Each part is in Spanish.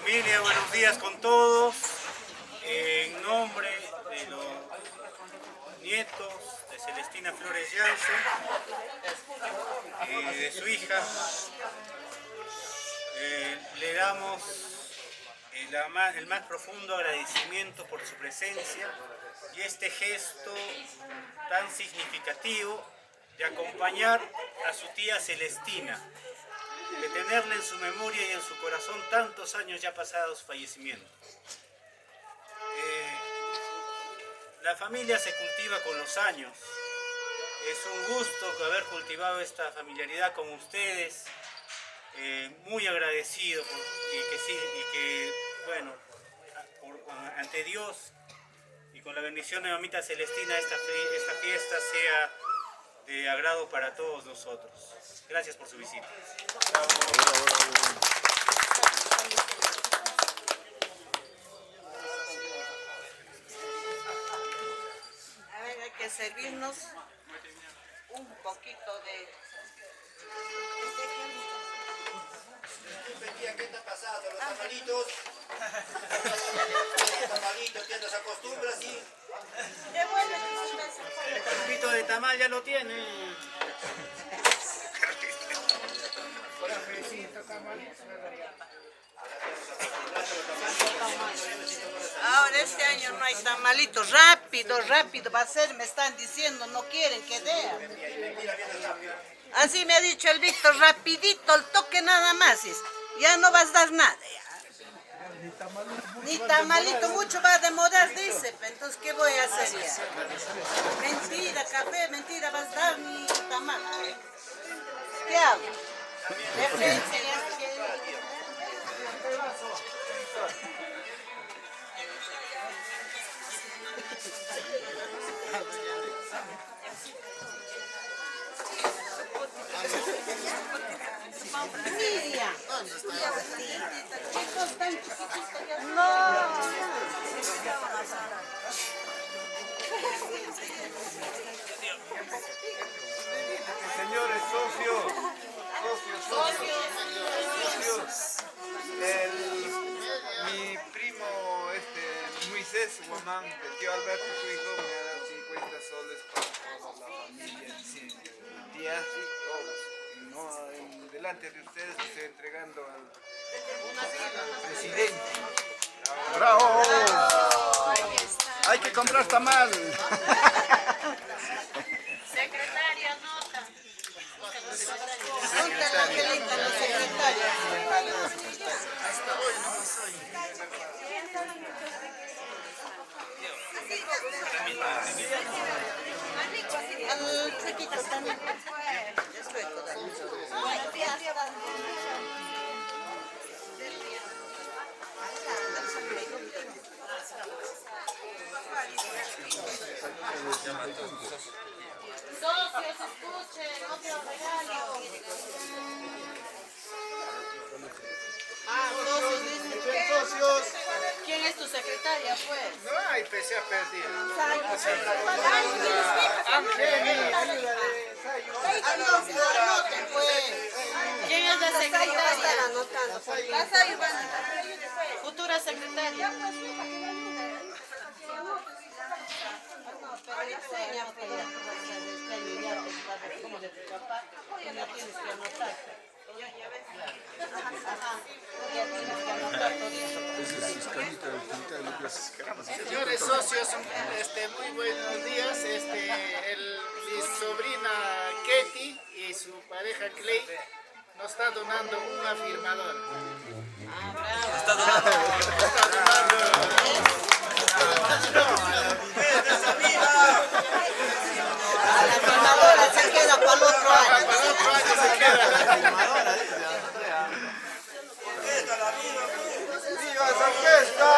Familia, buenos días con todos. En nombre de los nietos de Celestina Flores Jansen, de su hija, le damos el más profundo agradecimiento por su presencia y este gesto tan significativo de acompañar a su tía Celestina, de tenerla en su memoria y en su corazón tantos años ya pasados su fallecimiento. La familia se cultiva con los años. Es un gusto haber cultivado esta familiaridad con ustedes. Muy agradecido bueno, ante Dios y con la bendición de mamita Celestina esta fiesta sea de agrado para todos nosotros. Gracias por su visita. A ver, hay que servirnos un poquito de... ¿Qué está pasando? Los tamalitos. Los tamalitos, ¿qué nos acostumbra así? El carpito de tamal ya lo tiene. Ahora este año no hay tamalitos. Rápido, rápido va a ser, me están diciendo, no quieren que dea. Así me ha dicho el Víctor, rapidito, el toque nada más. Ya no vas a dar nada. Ni tamalito, mucho va a demorar, dice. Entonces, ¿qué voy a hacer ya? Mentira, café, mentira, vas a dar ni tamal. ¿Qué hago? Miriam. Chicos tan chiquititos ya. No. Señores socios, mi primo Moisés Guamán, el tío Alberto, su hijo, me ha dado 50 soles para toda la familia, tía, todos. No, delante de ustedes estoy entregando al presidente. ¡Bravo! Hay que comprar tamal. Secretaria, nota. Nota, Angelita, los secretarios. Hasta hoy no soy. Al chiquito también. Socios, escuchen, otro regalo. Socios, dicen. Socios, ¿Quién es tu secretaria, pues? no hay pese a perdido. Anoten, pues. ¿Quién es la secretaria? Futura secretaria. Pero enseña, pues, como de tu papá, ya tienes que anotar. Señores socios, muy buenos días. Mi sobrina Ketty y su pareja Clay nos está donando un afirmador. Está donando. A la firmadora se queda para el otro año. Para el otro año se queda. ¡Viva esa fiesta!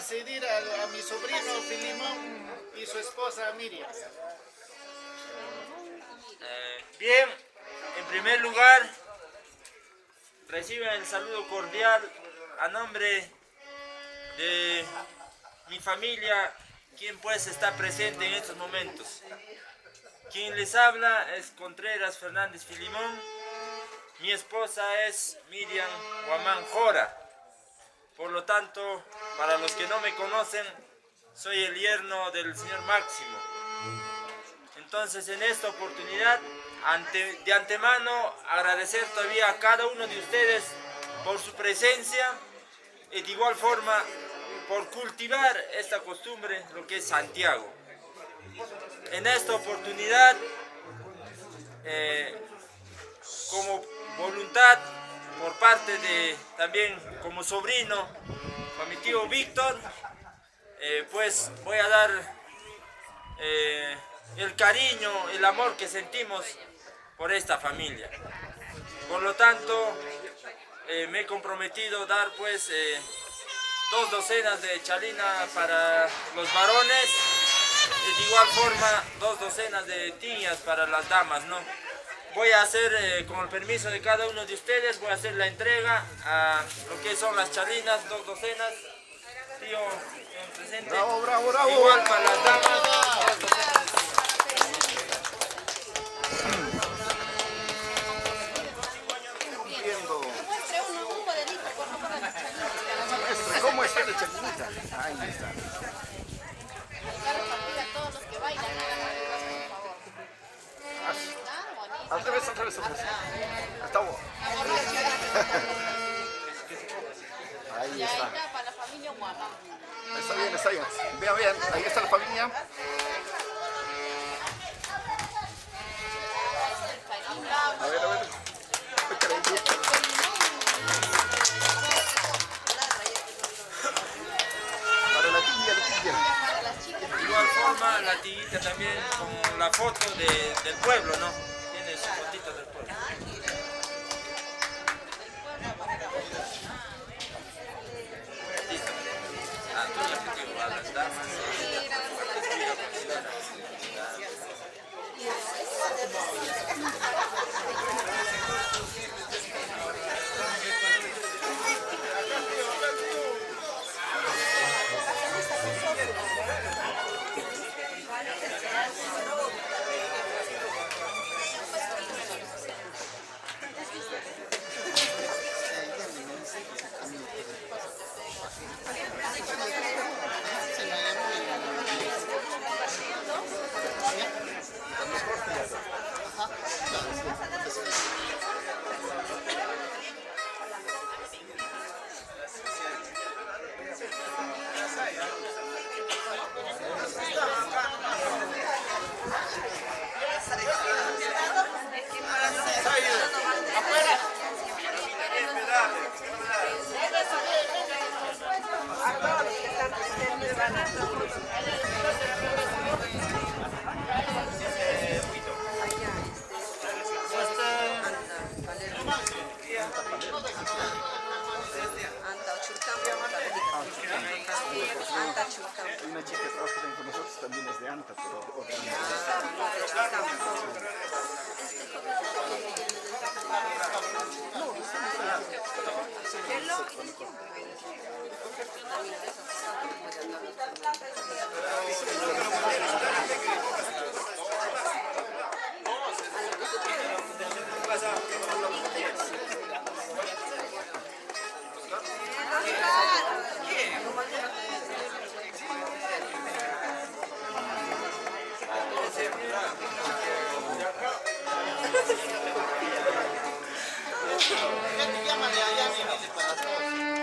decidir a mi sobrino Filimón y su esposa Miriam. Bien, en primer lugar, reciban el saludo cordial a nombre de mi familia, quien pues está presente en estos momentos. Quien les habla es Contreras Fernández Filimón. Mi esposa es Miriam Guamán Jora. Por lo tanto, para los que no me conocen, soy el yerno del señor Máximo. Entonces, en esta oportunidad, de antemano, agradecer todavía a cada uno de ustedes por su presencia y de igual forma por cultivar esta costumbre, lo que es Santiago. En esta oportunidad, como voluntad por parte de también como sobrino a mi tío Víctor, pues voy a dar el cariño, el amor que sentimos por esta familia. Por lo tanto, me he comprometido a dar pues 2 docenas de chalina para los varones y de igual forma 2 docenas de tiñas para las damas, ¿no? Voy a hacer, con el permiso de cada uno de ustedes, voy a hacer la entrega a lo que son las chalinas, 2 docenas. Tío, presente. Bravo, bravo, bravo. Igual para las damas, 2 docenas. Viendo. Maestre, ¿cómo está la chalinita? Ahí está. Al revés, al revés, al revés. Está bueno. Ahí está. Para la familia Guamán. Está bien, está bien. Vean, vean, ahí está la familia. A ver, a ver. Ay, caray, para la tía, la tía. De igual forma, la tiguita también con la foto del pueblo, ¿no? Tiene su fotito del pueblo. Ah, tú ya te digo, a las damas. Hay una chica que trabaja también con nosotros, también es de Anta, pero otra. Llámale allá, para todos.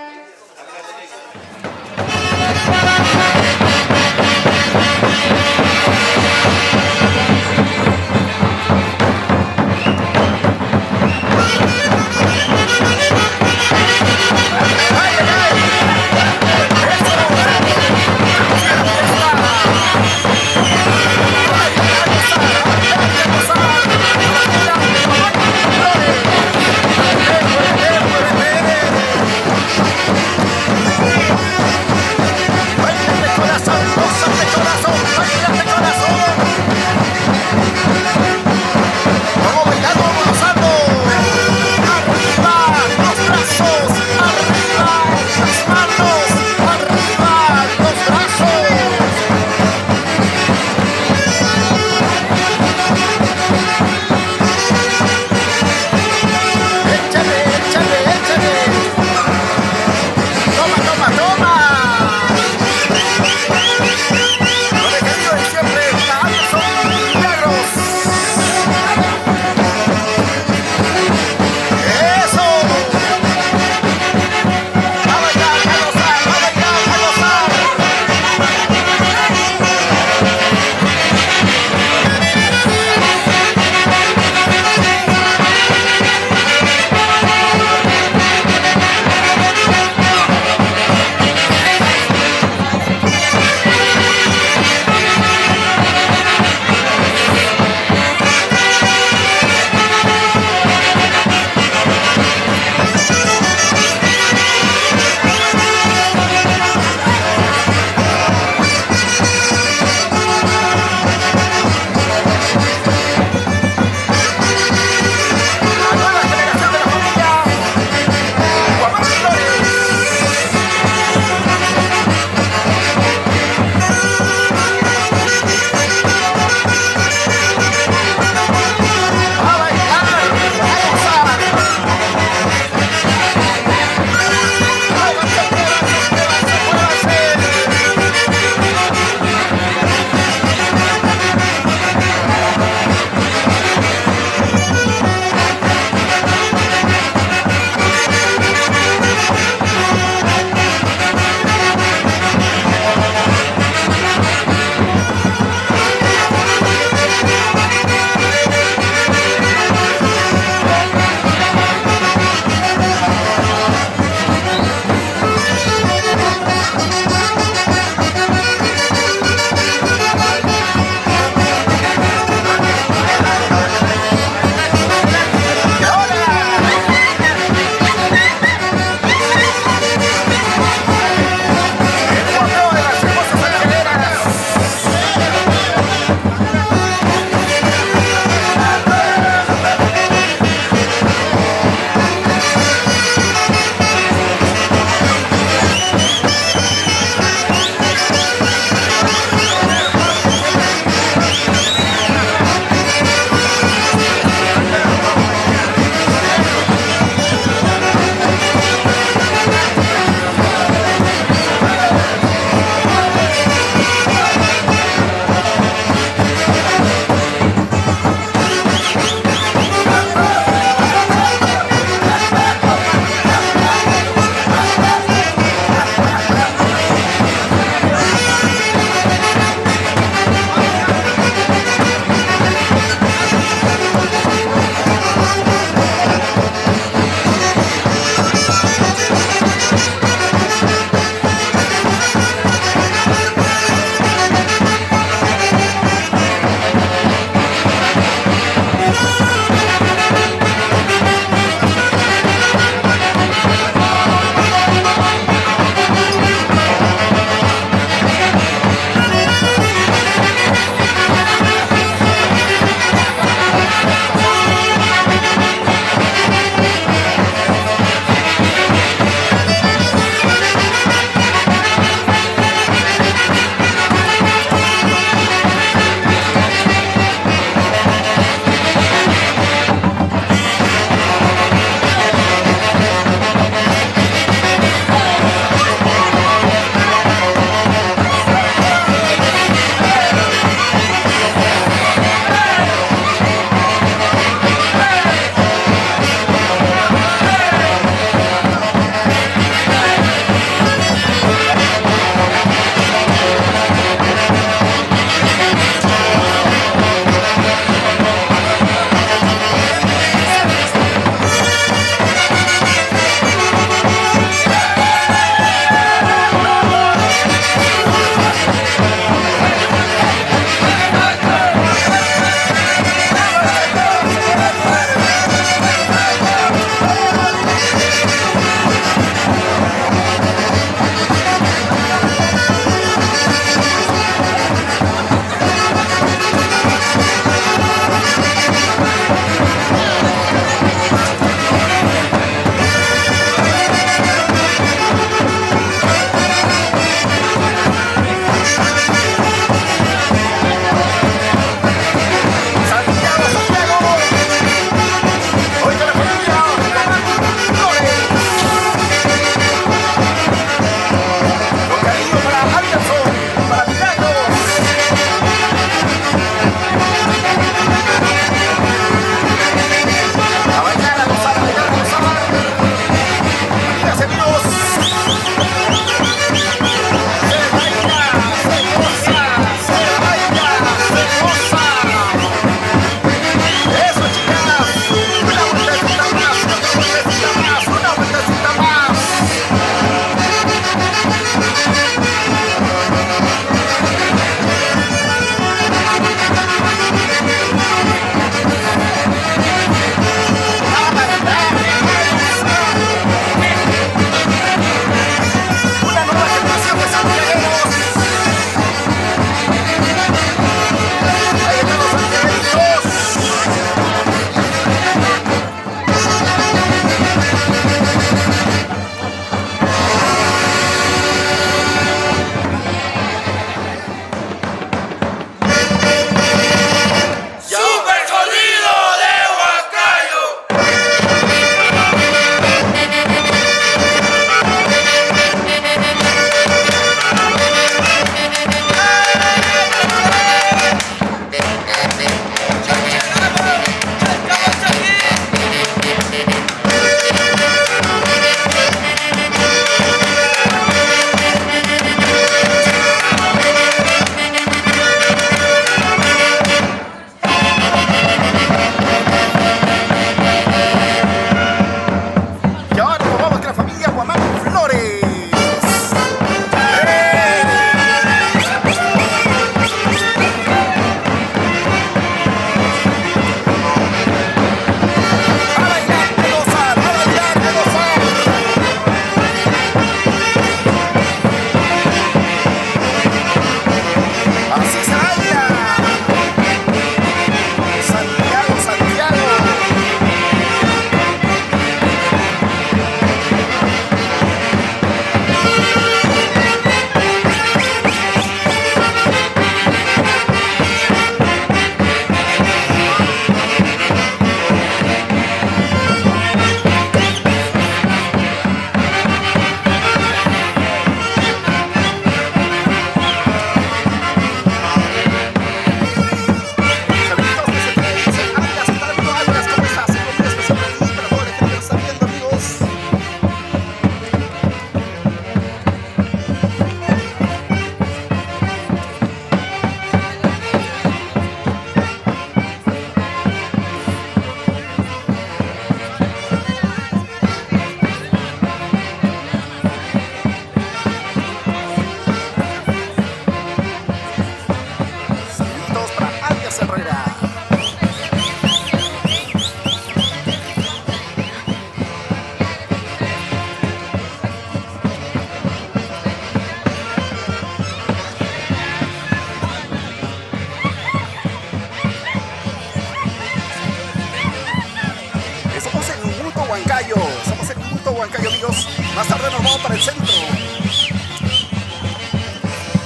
Huancayo. Estamos en Punto Huancayo, amigos. Más tarde nos vamos para el centro.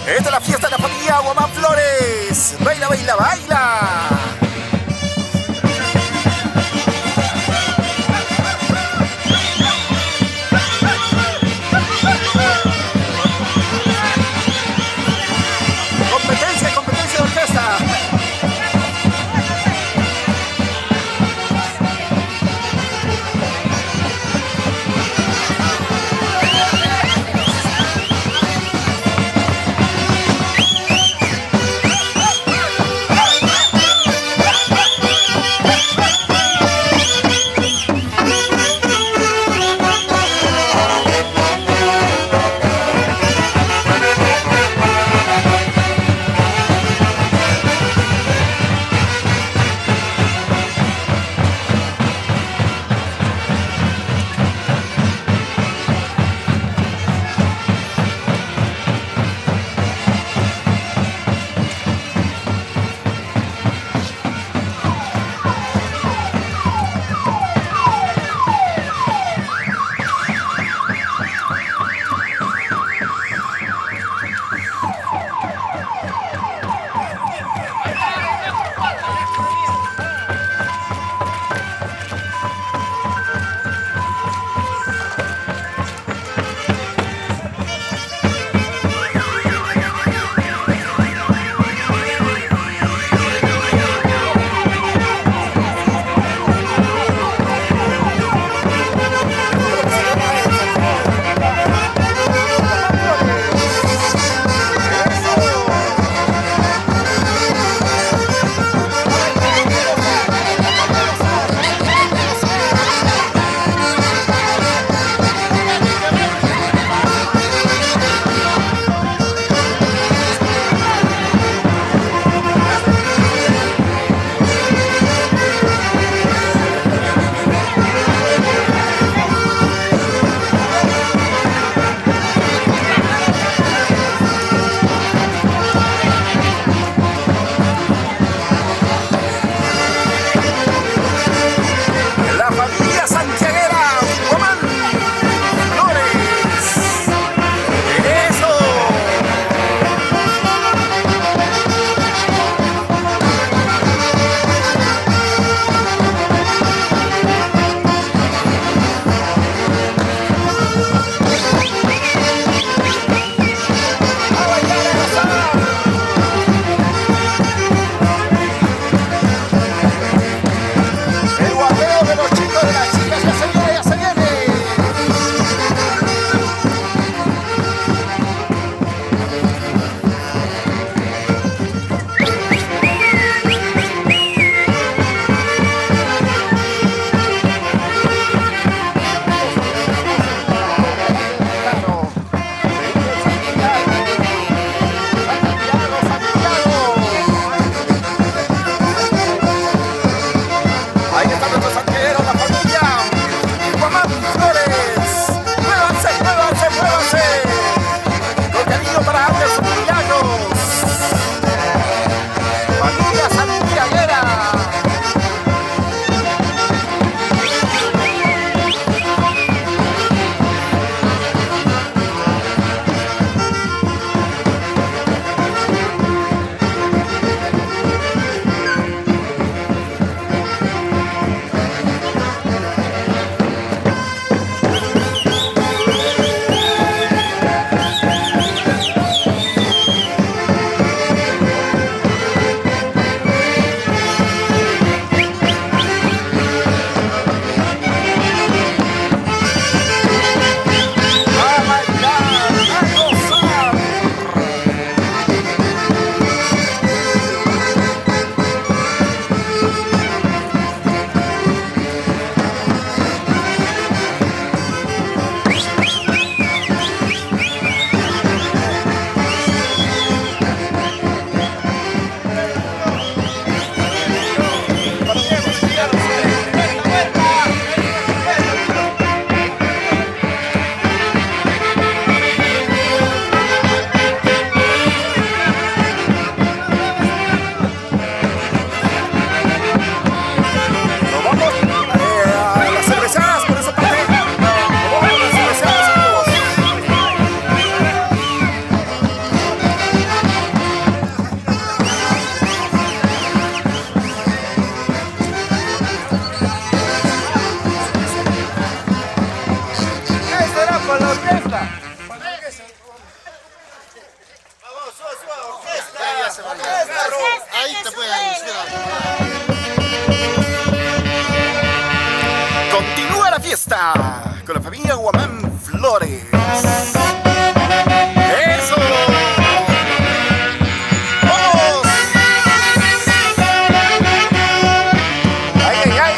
Esta es la fiesta de la familia Guamán Flores. Baila, baila, baila. Competencia de orquesta. fiesta con la familia Guamán Flores. ¡Eso! ¡Vamos! ¡Ay, ay, ay!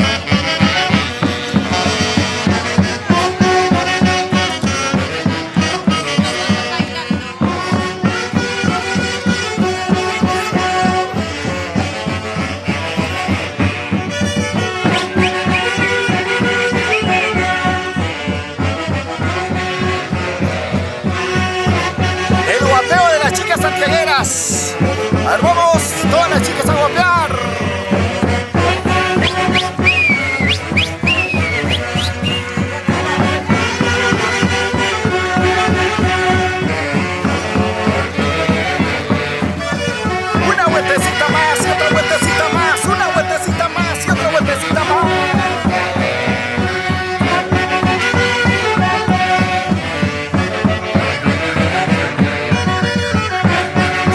El guapeo de las chicas santiagueras. A ver, vamos, todas las chicas a guapear. Una vueltecita más y otra vueltecita más. Una vueltecita más y otra vueltecita más.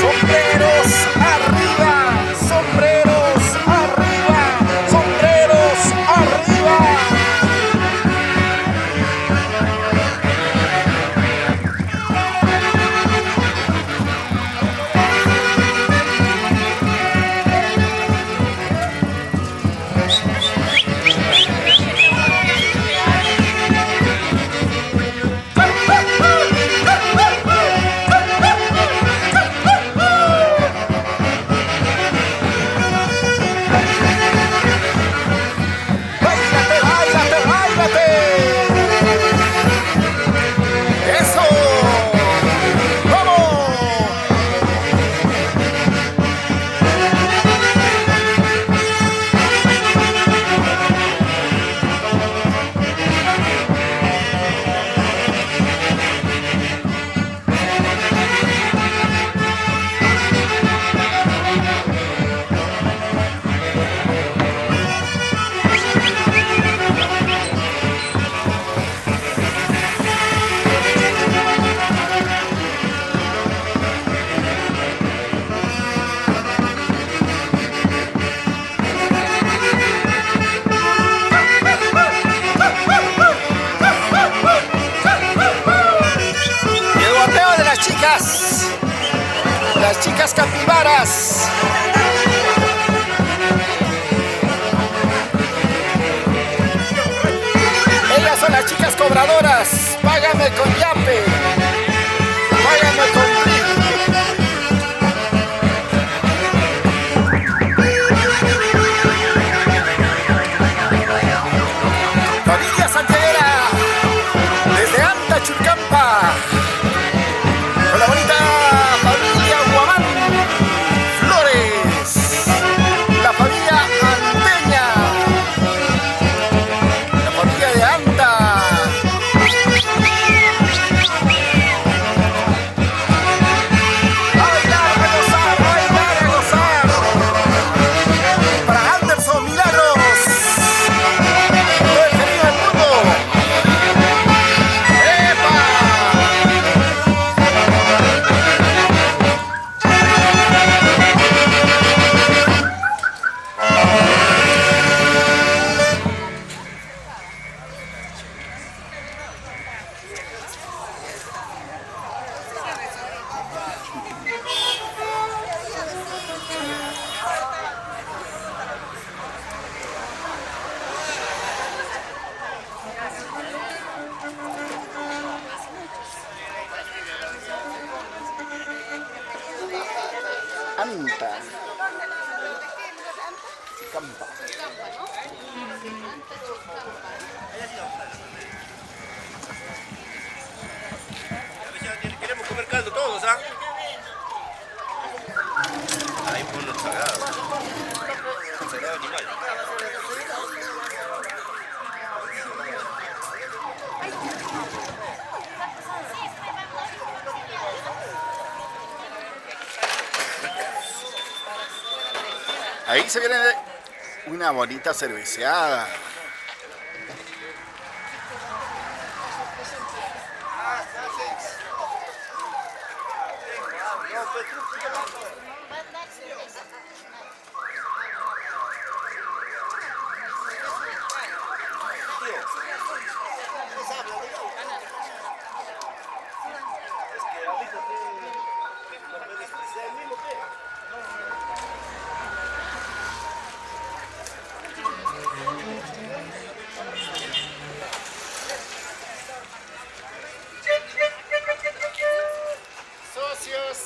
Sombreros arriba, sombreros arriba, sombreros arriba. ¡Báilate, báilate, báilate! ¡Eso! ¡Vamos! Y el guapeo de las chicas capibaras. Ellas son las chicas cobradoras. Págame con yape, págame con trip. Familia santiaguera, desde Anta Chulcampa, con la bonita familia Guamán Flores, la familia anteña, la familia de Anta. A bailar, a gozar, a bailar, a gozar. Para Anderson Milagros, todo el cariño del mundo. ¡Epa! Anta. Chicampa. Queremos comer caldo todos, ¿ah? Ahí ponlo sagrado. Sagrado animal. Ahí se viene una bonita cerveceada. Socios,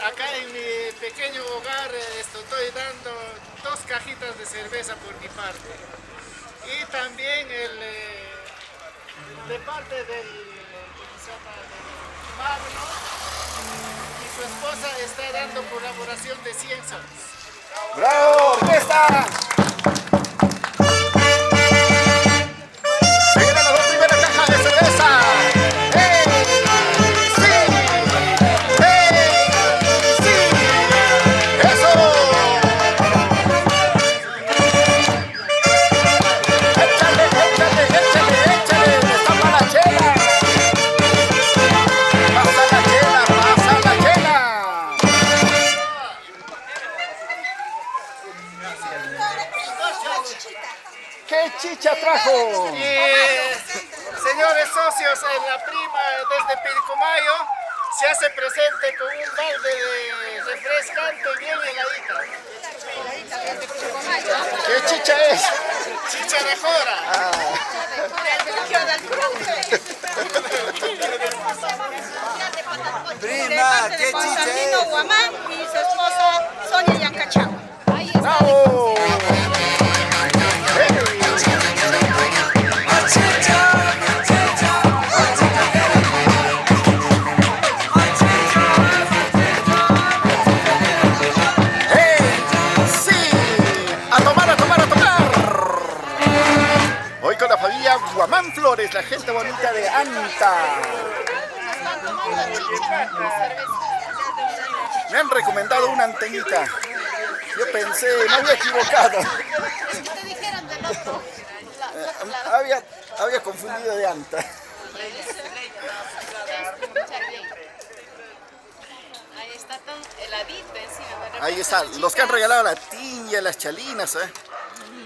acá en mi pequeño hogar estoy dando 2 cajitas de cerveza por mi parte. Y también de parte del Magno y su esposa está dando colaboración de 100 soles. ¡Bravo, orquesta! Se vienen las 2 primeras cajas de cerveza. ¡Hey! ¡Sí! ¡Hey! ¡Sí! ¡Eso! ¡Échale, échale, échale, échale! ¡Destapa la chela! ¡Pasa la chela, pasa la chela! ¿Qué chicha trajo? Señores socios, la prima desde Pilcomayo se hace presente con un balde de refrescante bien heladita. ¿Qué chicha es? Chicha de jora. Prima, ¿qué chicha es? Guamán y su esposa Sonia Yancachao. ¡Bravo! Hoy con la familia Guamán Flores, la gente bonita de Anta. Me han recomendado una antenita. Yo pensé, me había equivocado. Te dijeron del otro. Había confundido de Anta. Ahí está tan heladito encima. Ahí está, los que han regalado la tiña, las chalinas, ¿eh?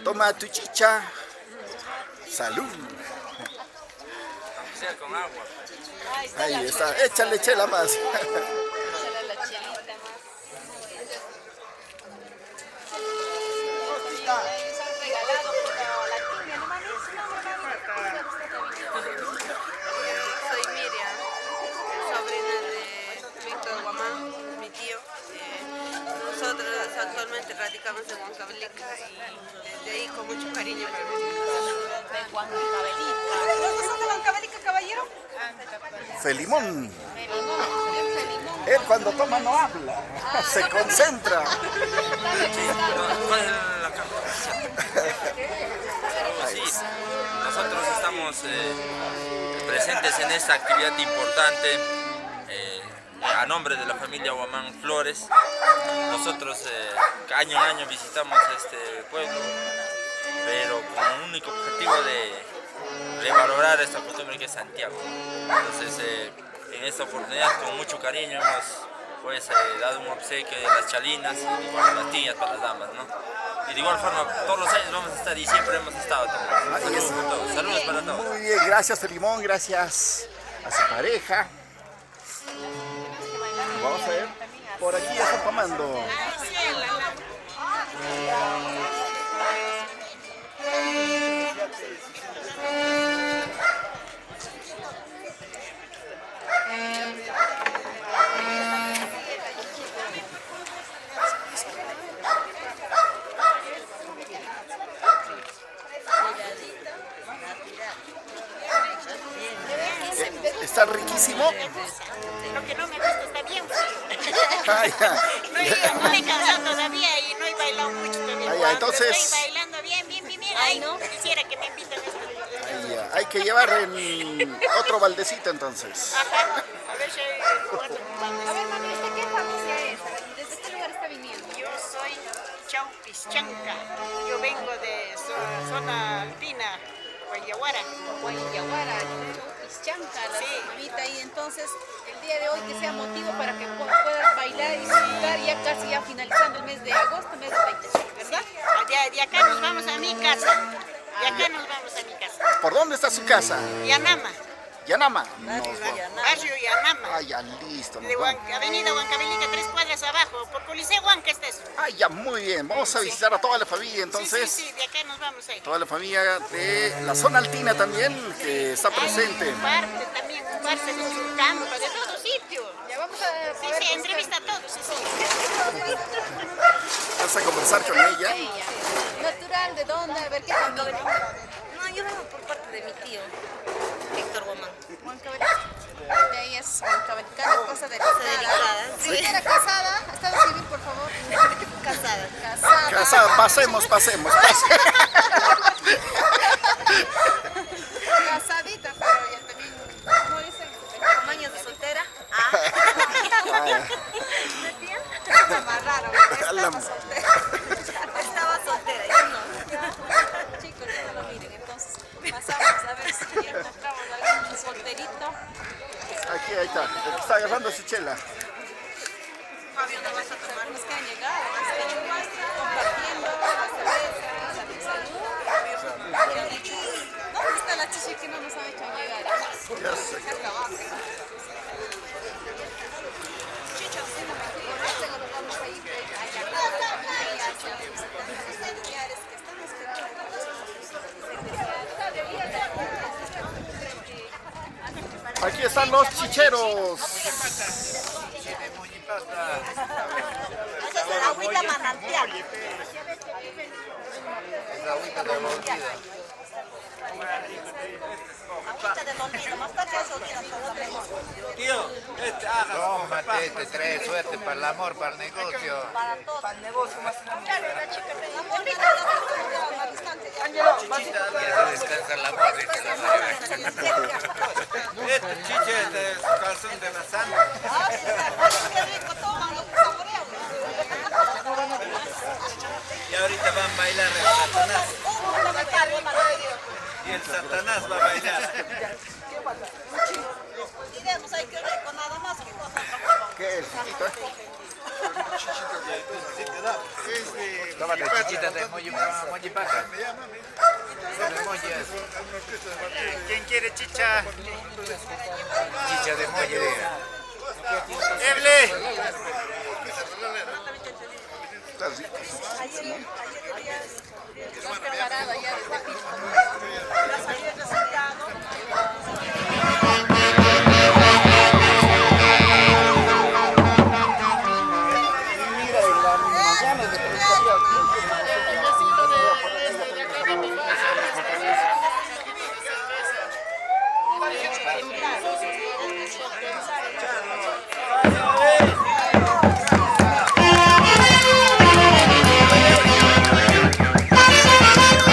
Toma tu chicha. Salud. Sea con agua. Ahí está, échale chela más. Será la chelita más. Ellos han regalado la tiña, ¿no mami? Soy Miriam, sobrina de Víctor Guamán, mi tío. Nosotros actualmente radicamos en Huancavelica y desde ahí con mucho cariño para De Huancavelica. ¿Dónde son de Huancavelica, caballero? Felimón. Él cuando toma no habla, se concentra. ¿Cuál es la cámara? Sí, nosotros estamos presentes en esta actividad importante a nombre de la familia Guamán Flores. Nosotros año en año visitamos este pueblo, pero con un único objetivo de revalorar esta costumbre que es Santiago. Entonces en esta oportunidad con mucho cariño hemos pues dado un obsequio de las chalinas y igual las tiñas para las damas, ¿no? Y de igual forma todos los años vamos a estar y siempre hemos estado también. Saludos para todos, saludos para todos. Muy bien, gracias Felimón, gracias a su pareja. Vamos a ver, por aquí ya están tomando. Está riquísimo. Lo que no me gusta está bien frío. Ay, ya. No he cansado todavía y no he bailado mucho todavía. Ay, ya, entonces- Estoy bailando bien. Ay, no. Quisiera que me inviten a esto. Ay, ya. Hay que llevar en otro baldecito entonces. A ver si hay lugar donde A vamos. ver, mami, ¿usted qué familia es? ¿Desde qué lugar está viniendo? Yo soy Chaupischanca. Yo vengo de zona alpina, Guayaguara. Guayaguara, chanca, la mamita, y entonces el día de hoy que sea motivo para que puedas bailar y disfrutar ya casi ya finalizando el mes de agosto, mes de 26, ¿verdad? De acá nos vamos a mi casa. De acá nos vamos a mi casa. ¿Por dónde está su casa? Yanama. Yanama. Barrio Yanama. Ah, ya, listo. De Avenida Huancavelica, 3 cuadras abajo. Por Coliseo Huanca está eso. Ah, ya, muy bien. Vamos a visitar a toda la familia entonces. Sí, de acá nos vamos ahí. Toda la familia de la zona altina también que está presente. Un parte también, un parte de Churcampa, de todo sitio. Ya vamos a Sí, entrevista a todos, sí. Vas a conversar con ella. Natural, ¿de dónde? A ver qué familia. No, yo vengo por parte de mi tío, Víctor Guamán. De ahí es huancabelicana, cosa delicada. Sí. ¿Era casada? ¿Estado civil, por favor? Casada. Casada, pasemos. Casadita, pero ya también, ¿cómo dicen? ¿Con años de soltera? Me amarraron, estaba soltera. Estaba soltera, yo no. Chicos, ya no lo miren, entonces pasamos a ver si encontramos algún solterito. Aquí, ahí está. El que está agarrando su chela. Fabio, ¿no vas a tomar? Los que han llegado, compartiendo la cerveza, salud. ¿Dónde está la chichi que no nos han hecho llegar? Ya sé. Acá abajo. Aquí están los chicheros. Agüita manantial. Es agüita de olvido. Agüita del olvido, más tarde se olvida todo el amor. Tío, Tómate, te trae suerte para el amor, para el negocio. Para todo. Para el negocio más Y eso descansa el amor, dice la María. este chiche es de su calzón de la santa. Qué rico, tómalo, saborealo. Y ahorita van a bailar el Satanás. Y el Satanás va a bailar. Diremos, hay que rico, nada más que cosa. ¿Qué es? Tómate chichita de mojipaca. ¿Quién quiere chicha? Chicha de molle, diga. ¡Eble! Está rico. Más preparado ya desde Mira, en la mañana de ¡Vamos!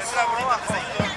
será bonito el desayuno.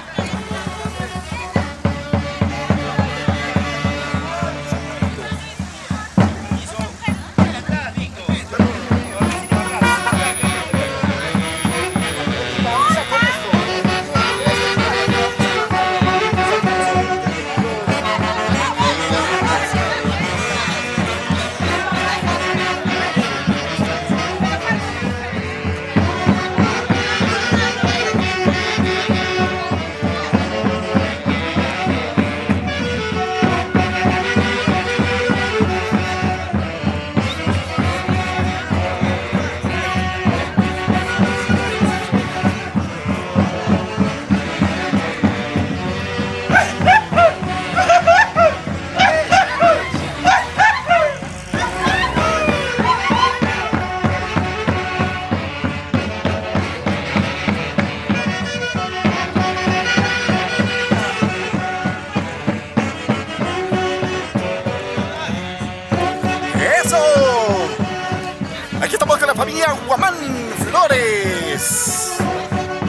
Aquí estamos con la familia Guamán Flores.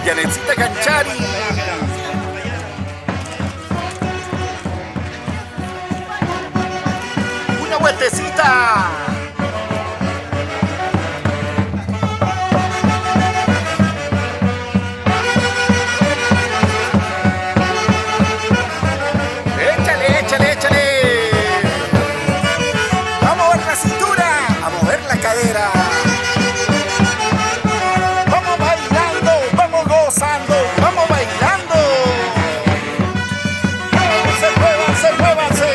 Yanecita Canchari. Una vueltecita. Échale, échale, échale. A mover la cintura, a mover la cadera. Vamos bailando, vamos gozando, vamos bailando. Muévanse, muévanse, muévanse.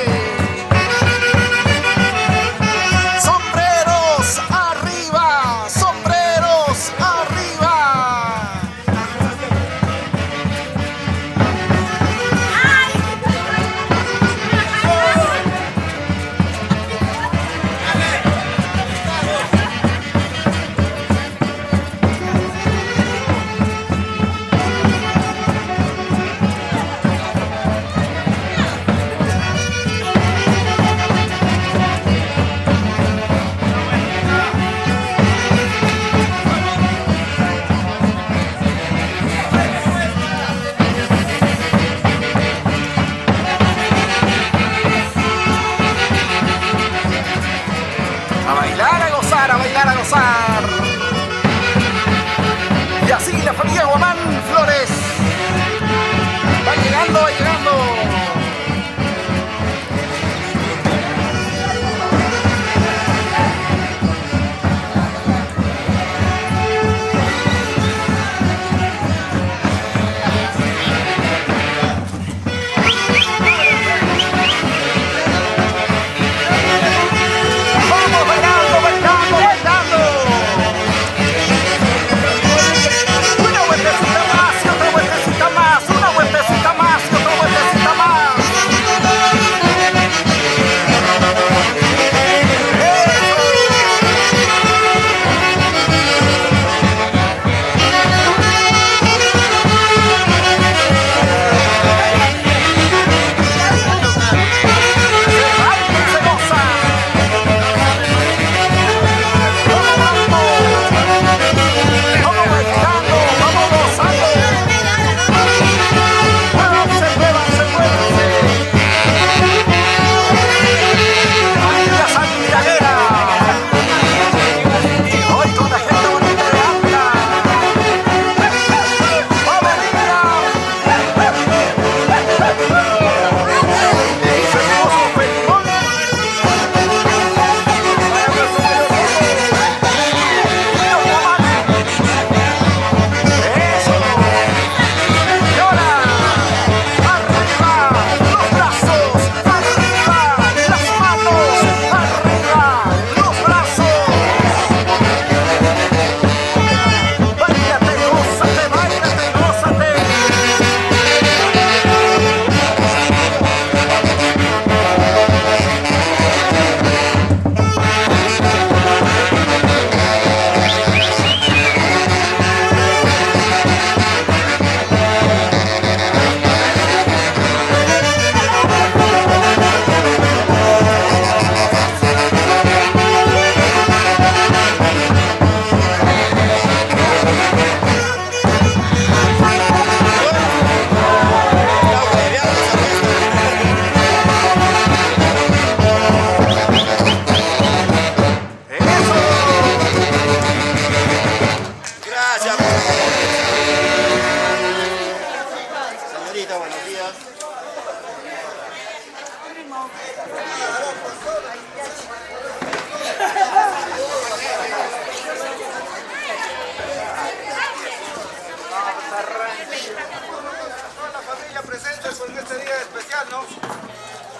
¿no?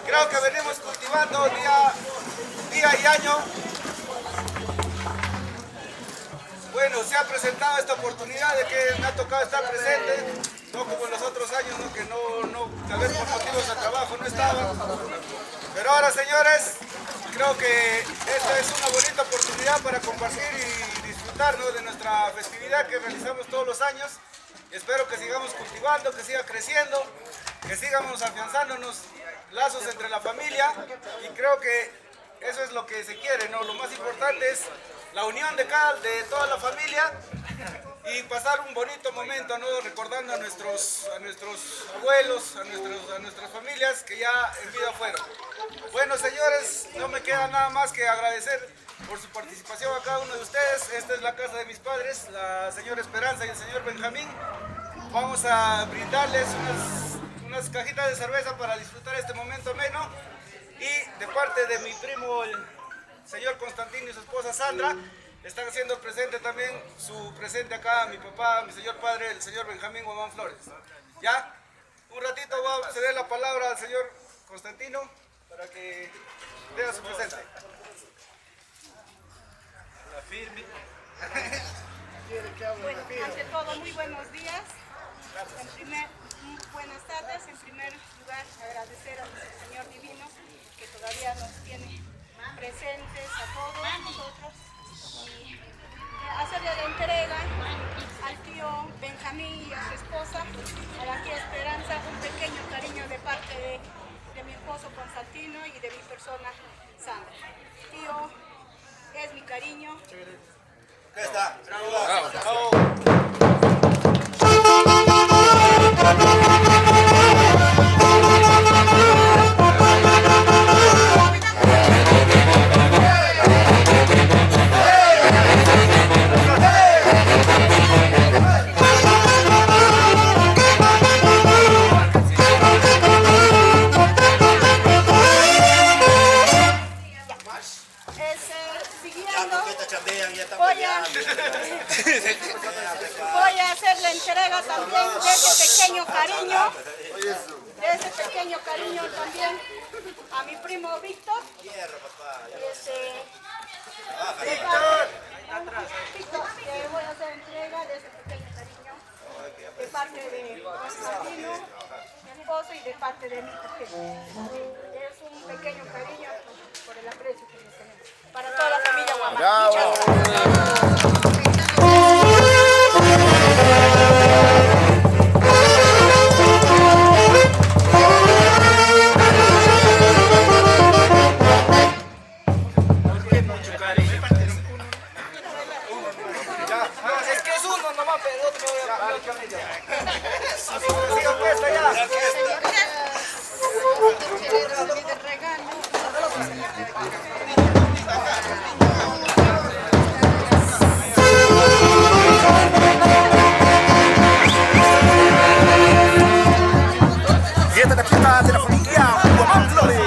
Creo que venimos cultivando día y año. Bueno, se ha presentado esta oportunidad de que me ha tocado estar presente, no como en los otros años, ¿no? Que tal vez por motivos de trabajo no estaba. Pero ahora, señores, creo que esta es una bonita oportunidad para compartir y disfrutar, ¿no? De nuestra festividad que realizamos todos los años. Espero que sigamos cultivando, que siga creciendo, que sigamos afianzándonos lazos entre la familia, y creo que eso es lo que se quiere, ¿no? Lo más importante es la unión de toda la familia y pasar un bonito momento, ¿no? Recordando a nuestros abuelos, a nuestras familias que ya en vida fueron. Bueno, señores, no me queda nada más que agradecer por su participación a cada uno de ustedes. Esta es la casa de mis padres, la señora Esperanza y el señor Benjamín. Vamos a brindarles unas cajitas de cerveza para disfrutar este momento ameno. Y de parte de mi primo, el señor Constantino, y su esposa Sandra, están haciendo presente también su presente acá, mi papá, mi señor padre, el señor Benjamín Guamán Flores. ¿Ya? Un ratito voy a ceder la palabra al señor Constantino para que vea su presente. Bueno, ante todo, muy buenos días. Buenas tardes. En primer lugar, agradecer al Señor Divino que todavía nos tiene presentes a todos nosotros y hacerle la entrega al tío Benjamín y a su esposa, a la tía Esperanza, un pequeño cariño de parte de mi esposo Constantino y de mi persona Sandra. Tío, es mi cariño. ¿Qué está? Voy a hacer la entrega también de ese pequeño cariño también a mi primo Víctor. Voy a hacer entrega de ese pequeño cariño de parte de Constantino, mi esposo, y de parte de mi pequeño. Es un pequeño cariño por el aprecio que nos tenemos. Para toda la familia Guamán. Es que es uno nomás, pero el otro voy Fiesta de fiesta de la familia Guamán Flores.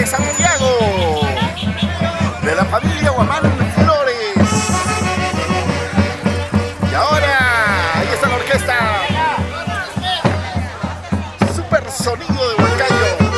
Santiago, de la familia Guamán Flores. Y ahora, ahí está la orquesta. Super sonido de Huancayo.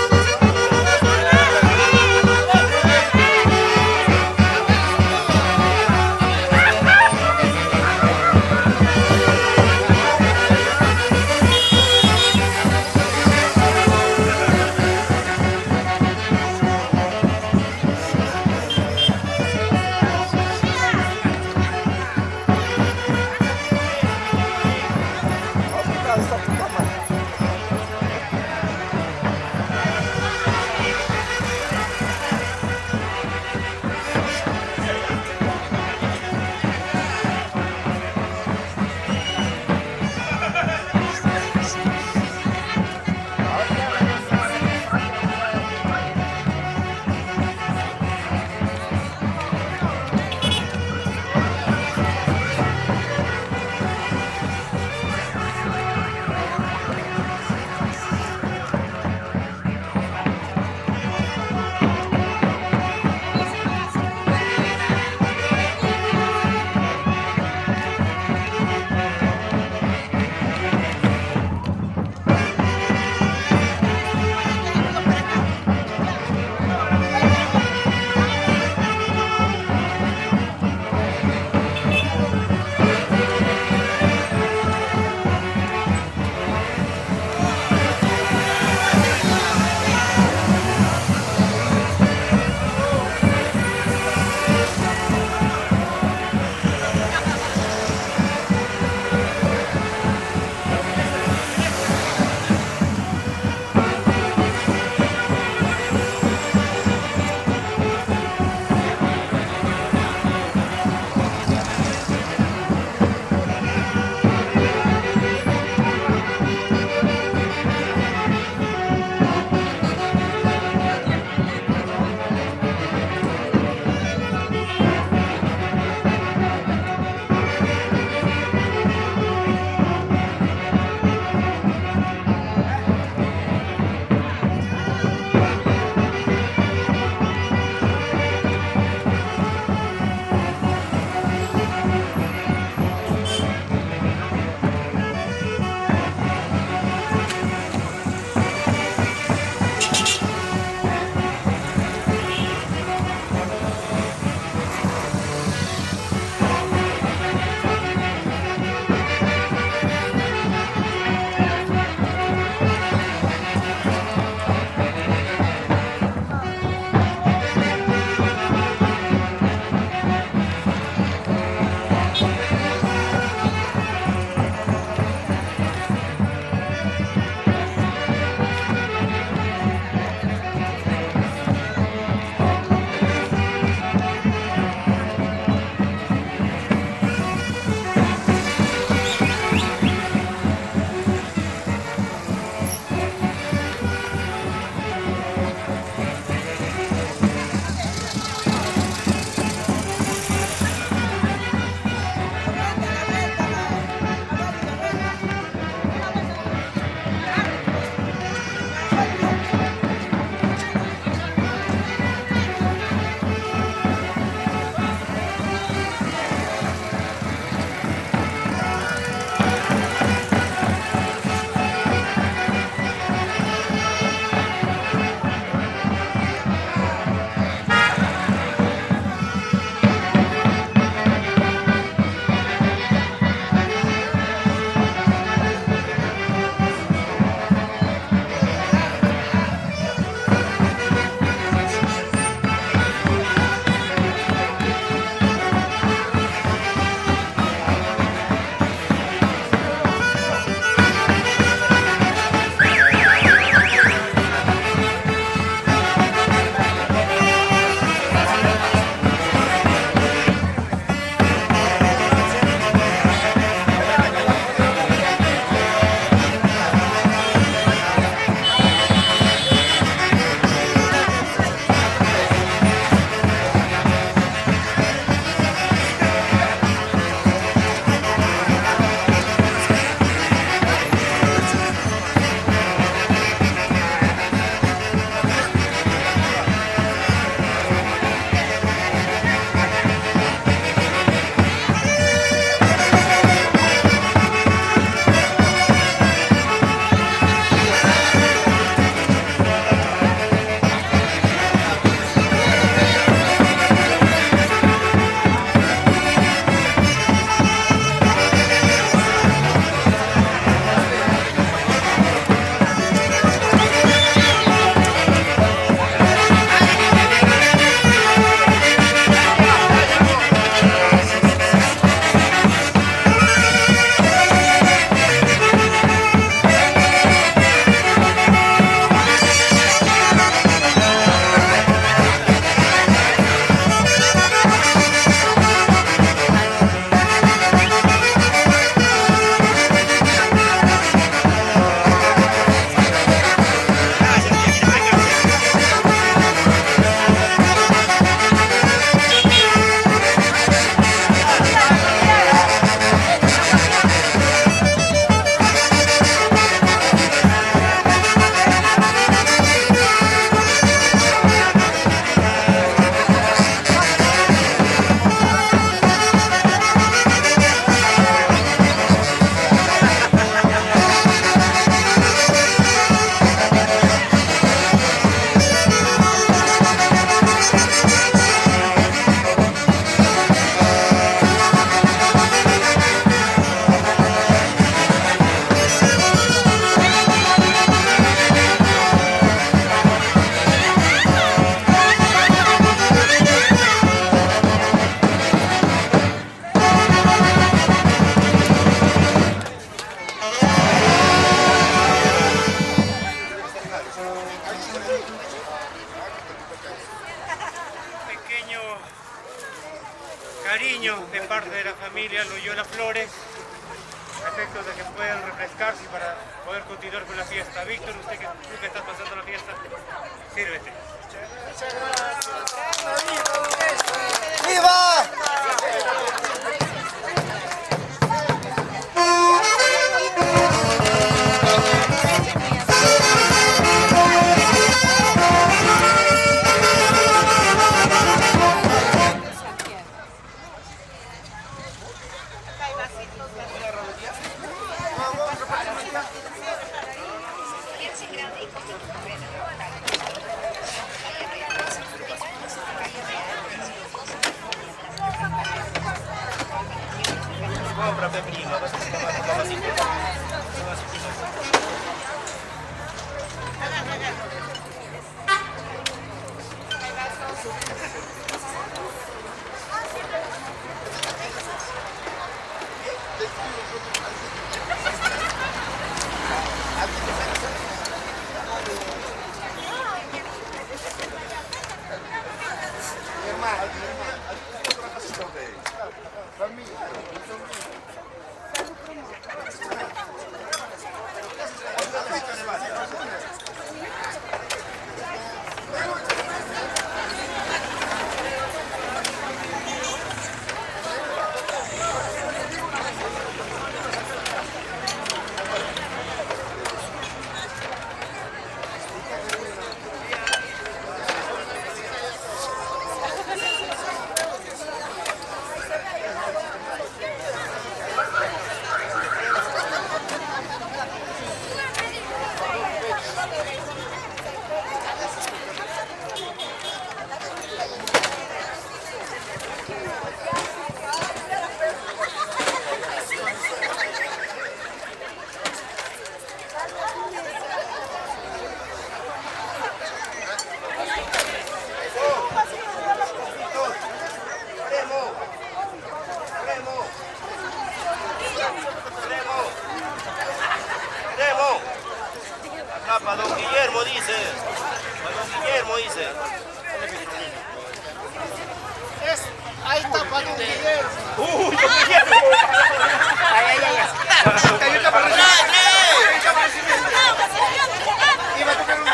Pequeño cariño de parte de la familia Loyola Flores, a efectos de que puedan refrescarse y para poder continuar con la fiesta. Víctor, tú que estás pasando la fiesta, sírvete. ¡Viva! Para don Guillermo dice. Para don Guillermo dice. Ahí está para don Guillermo. ¡Uy, don Guillermo! ¡Ay, ay, ay! Iba a tocar una.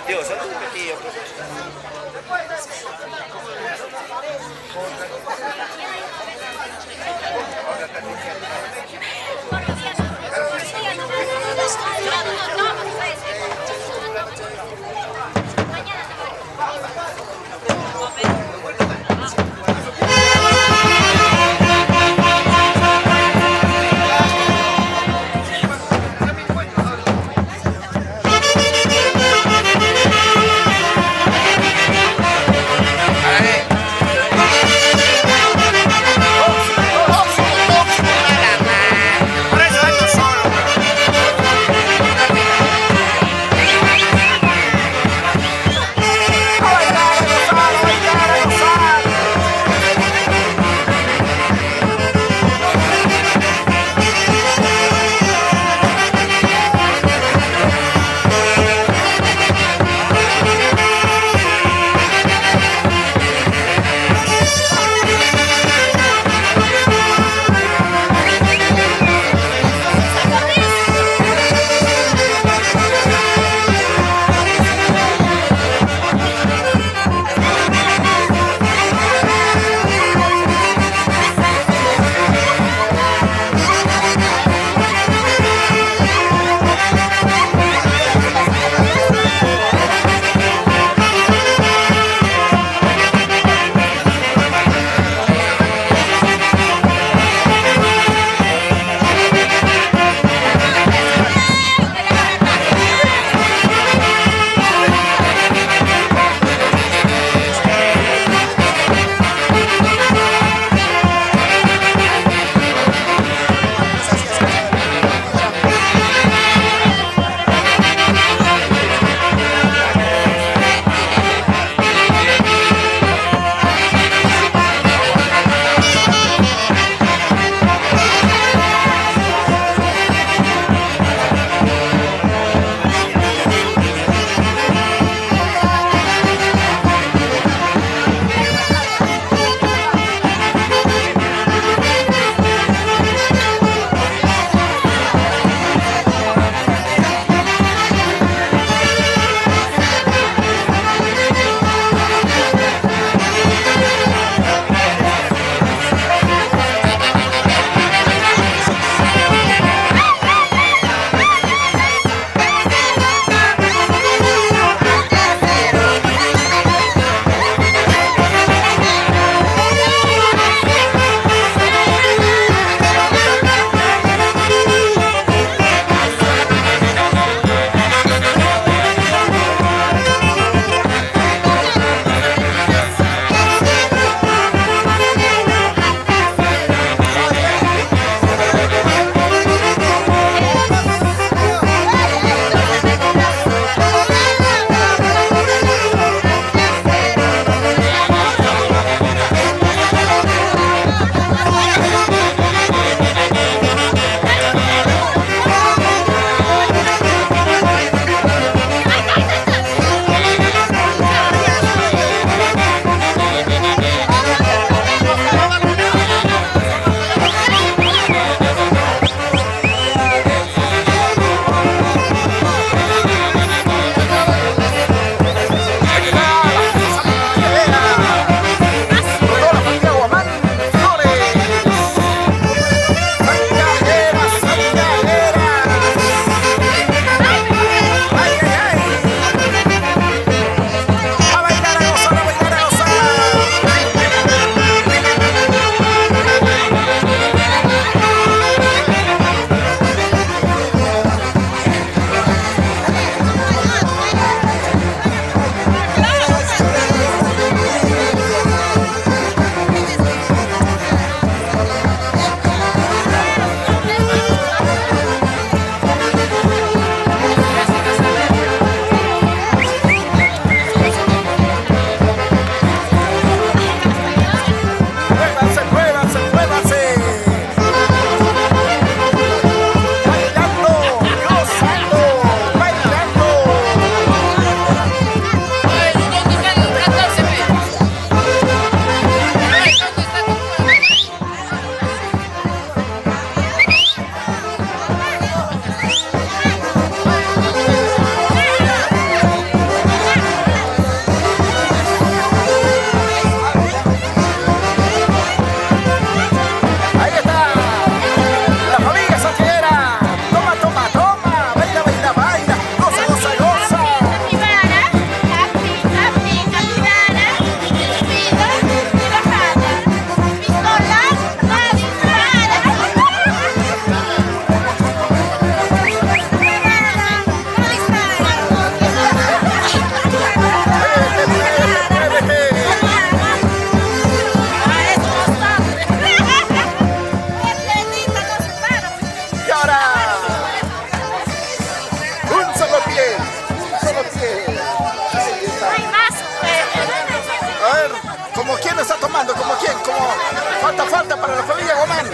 Dios, solo un petillo. Por eso,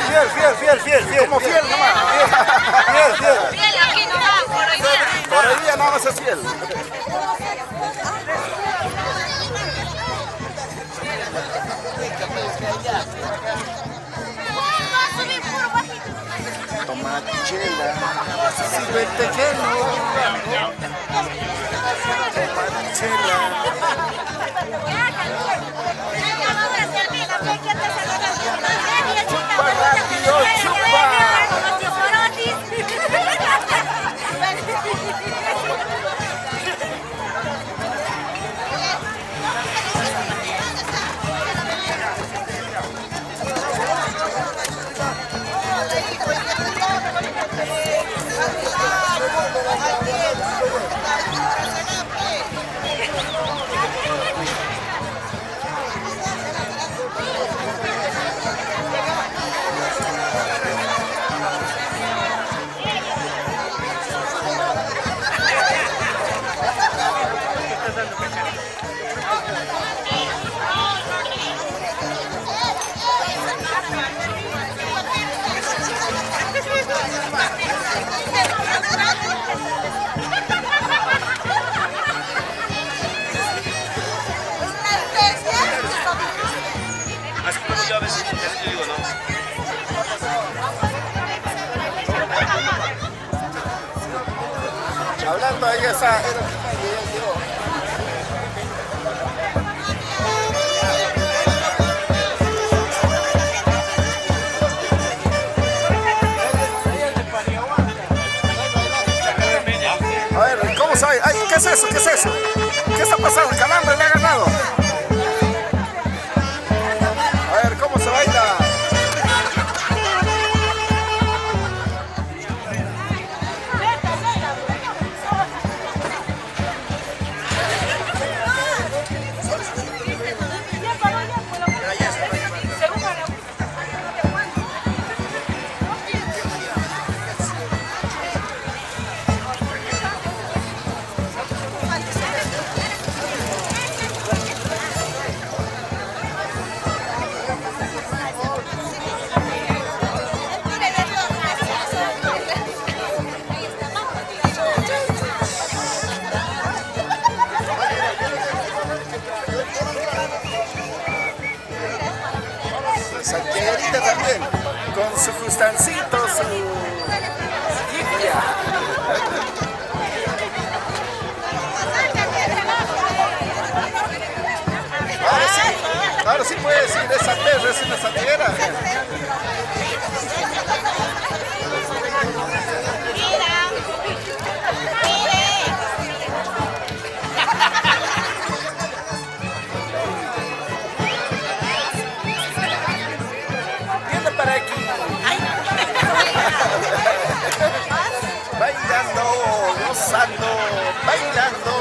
Fiel. Como fiel nomás. Fiel. Fiel aquí nomás, por hoy día. Por hoy día nada más es fiel. Tomachela. Así como yo a veces yo digo, ¿no? Hablando ahí esa. A ver, ¿cómo sabe? Ay, ¿qué es eso? ¿Qué es eso? ¿Qué está pasando? ¿El calambre le ha ganado? A ver, ¿cómo se baila? Santiaguerita también, con su justancito, su guipia. Ahora sí puede decir, esa perra es una santiaguera. Viene para aquí. Bailando, gozando, bailando.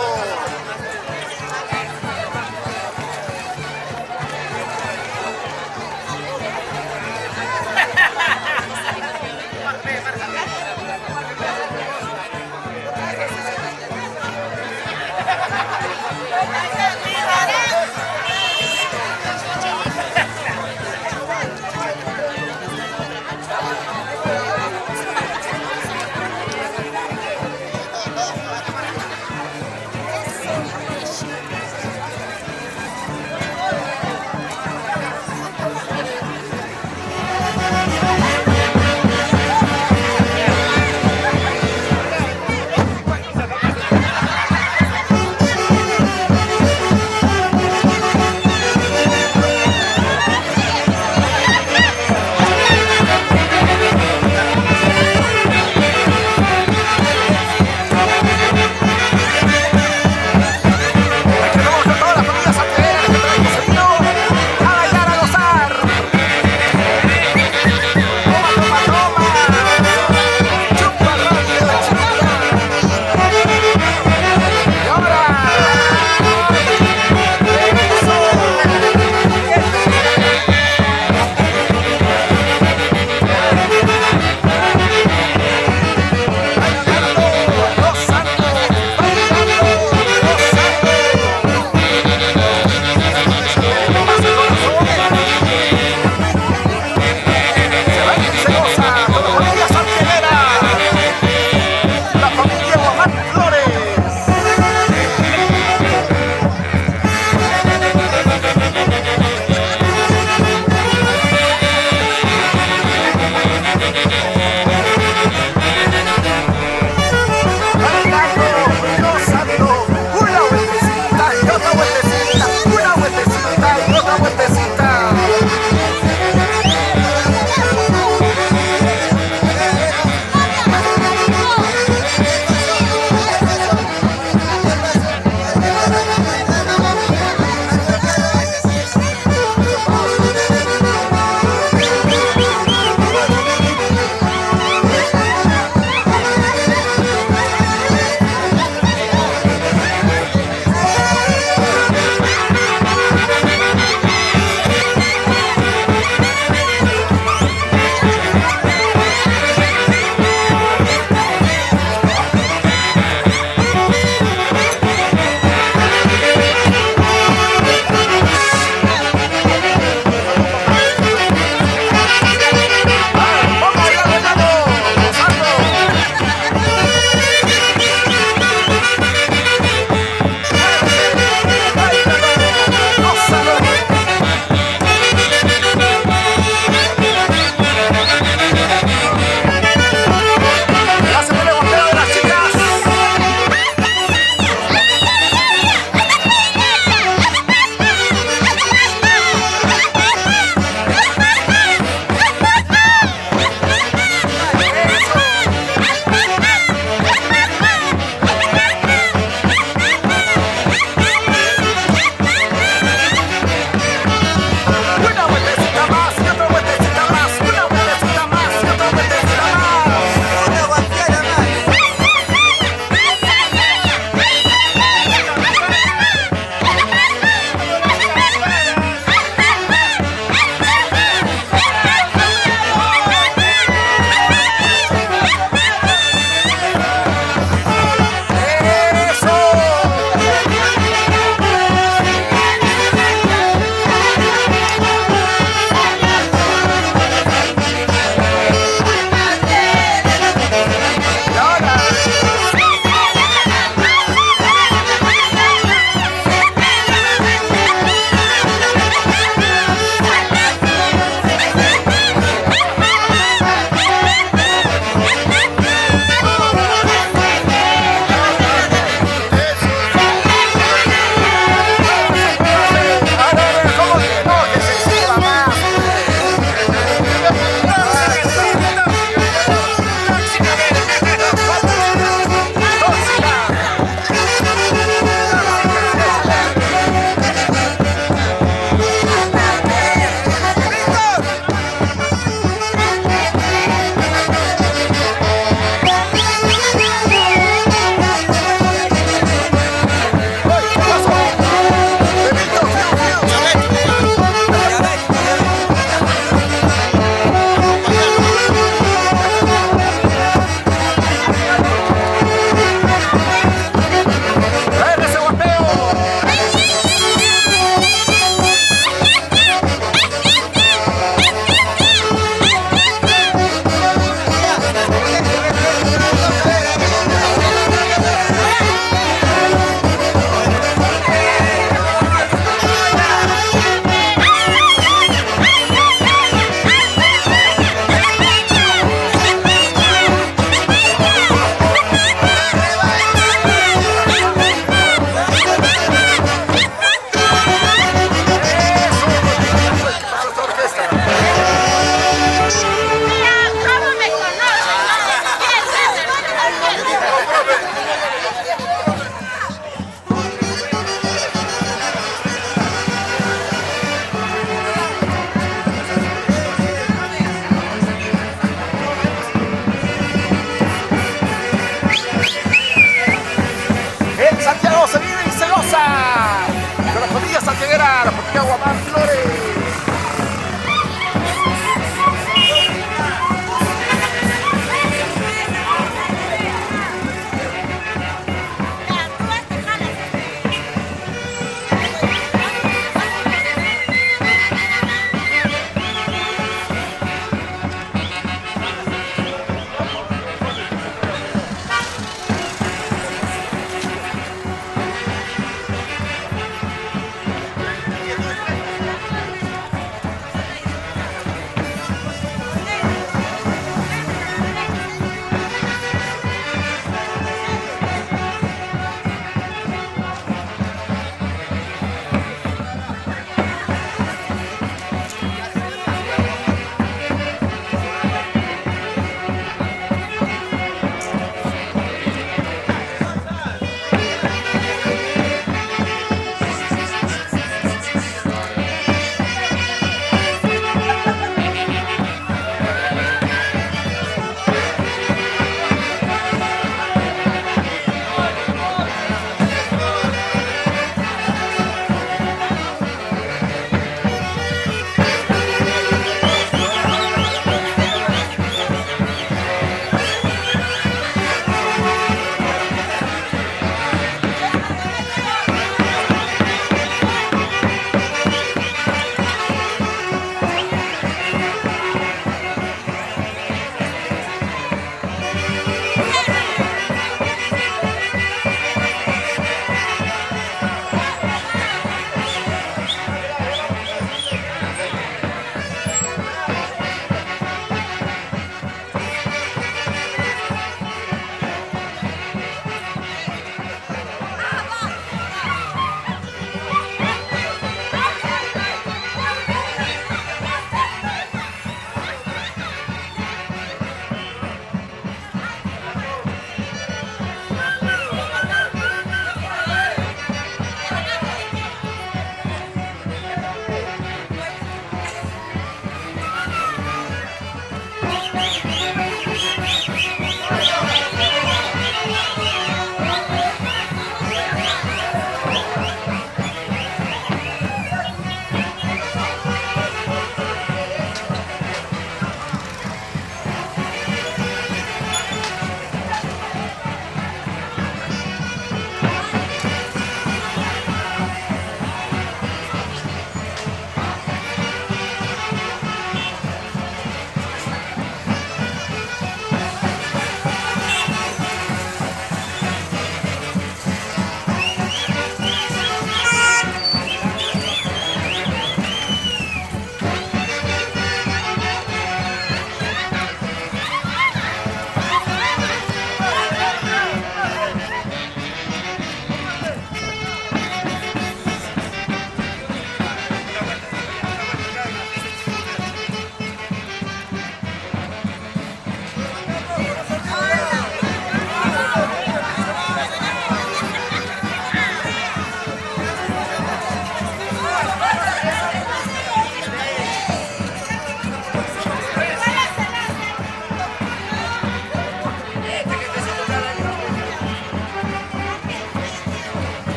se vive y se goza. Con la familia santiaguera, la familia Guamán Flores.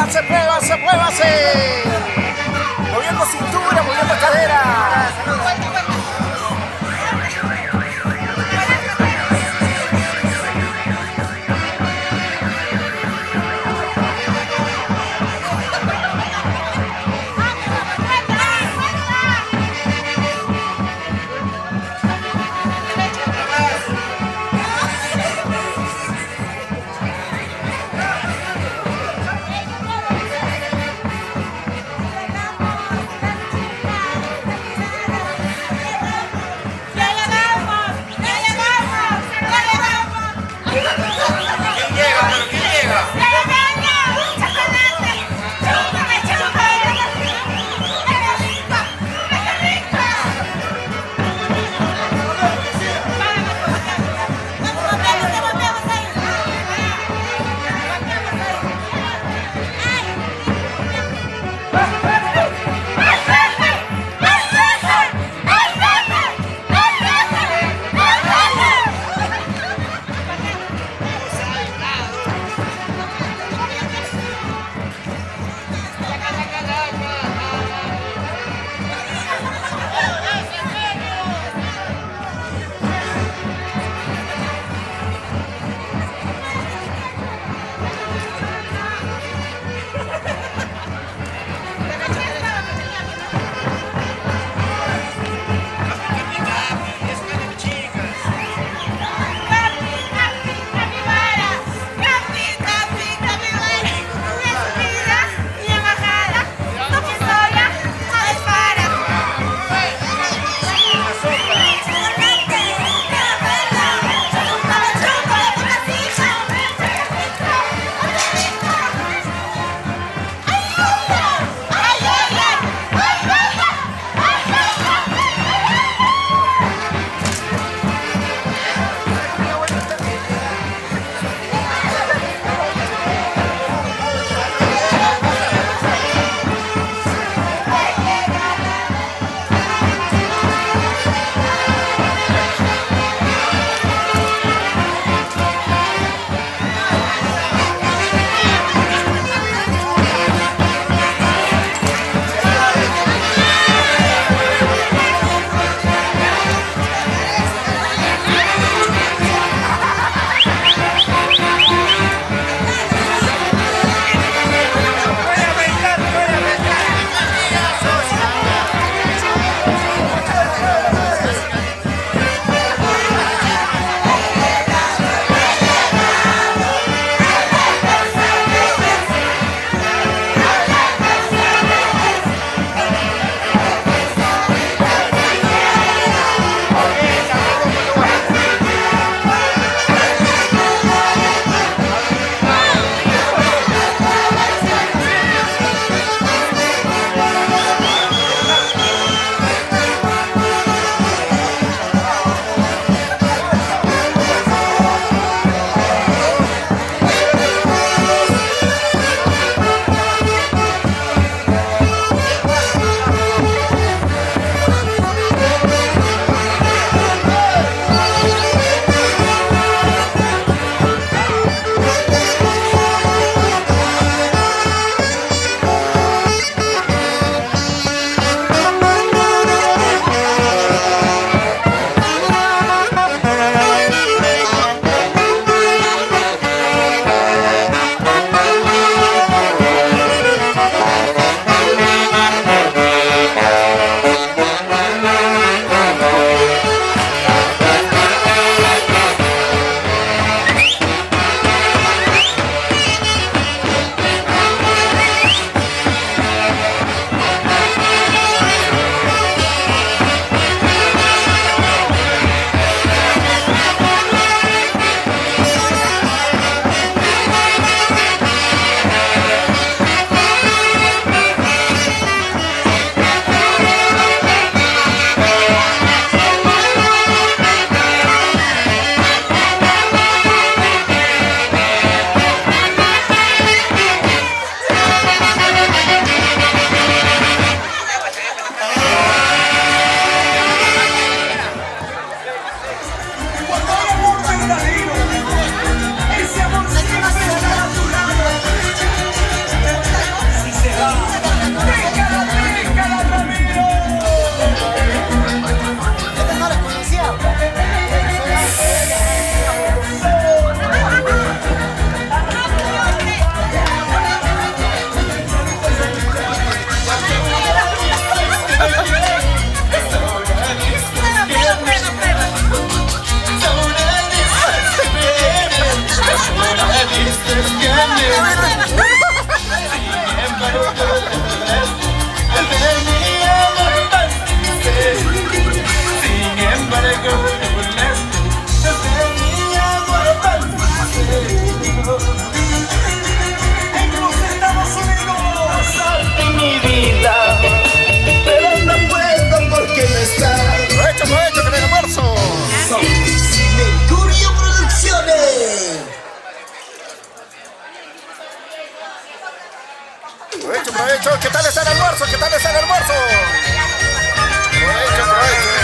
muévase, muévase, muévase. Moviendo cintura, moviendo cadera. Mi vida, pero no puedo porque no está. Provecho con el almuerzo. Mercurio Producciones. Provecho. ¿Qué tal está el almuerzo? Provecho.